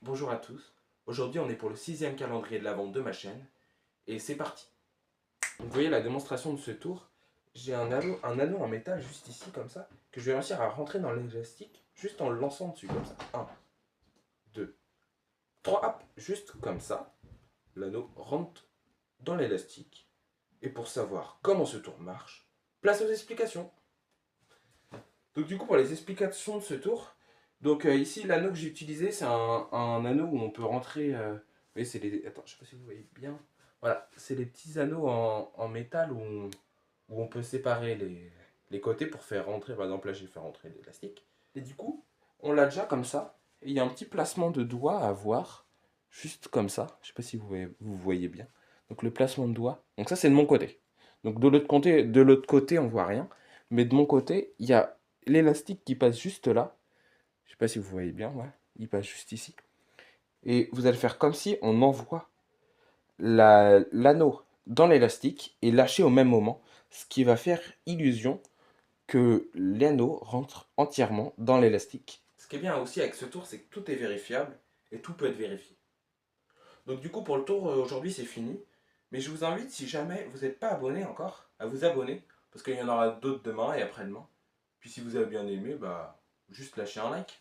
Bonjour à tous, aujourd'hui on est pour le 6e calendrier de l'Avent de ma chaîne, et c'est parti. Donc, vous voyez la démonstration de ce tour, j'ai un anneau en métal juste ici comme ça, que je vais réussir à rentrer dans l'élastique juste en le lançant dessus comme ça. 1, 2, 3, hop, juste comme ça, l'anneau rentre dans l'élastique. Et pour savoir comment ce tour marche, place aux explications. Donc du coup pour les explications de ce tour, ici l'anneau que j'ai utilisé c'est un anneau où on peut rentrer, vous voyez c'est les, attends je sais pas si vous voyez bien, voilà c'est les petits anneaux en métal où on peut séparer les côtés pour faire rentrer, par exemple là j'ai fait rentrer l'élastique, et du coup on l'a déjà comme ça, et il y a un petit placement de doigt à voir, juste comme ça, je sais pas si vous voyez bien, donc le placement de doigt, donc ça c'est de mon côté, donc de l'autre côté on voit rien, mais de mon côté il y a l'élastique qui passe juste là, je sais pas si vous voyez bien, ouais, il passe juste ici, et vous allez faire comme si on envoie l'anneau dans l'élastique et lâcher au même moment, ce qui va faire illusion que l'anneau rentre entièrement dans l'élastique. Ce qui est bien aussi avec ce tour, c'est que tout est vérifiable et tout peut être vérifié. Donc du coup pour le tour aujourd'hui c'est fini, mais je vous invite si jamais vous n'êtes pas abonné encore, à vous abonner, parce qu'il y en aura d'autres demain et après-demain. Puis si vous avez bien aimé, bah juste lâchez un like.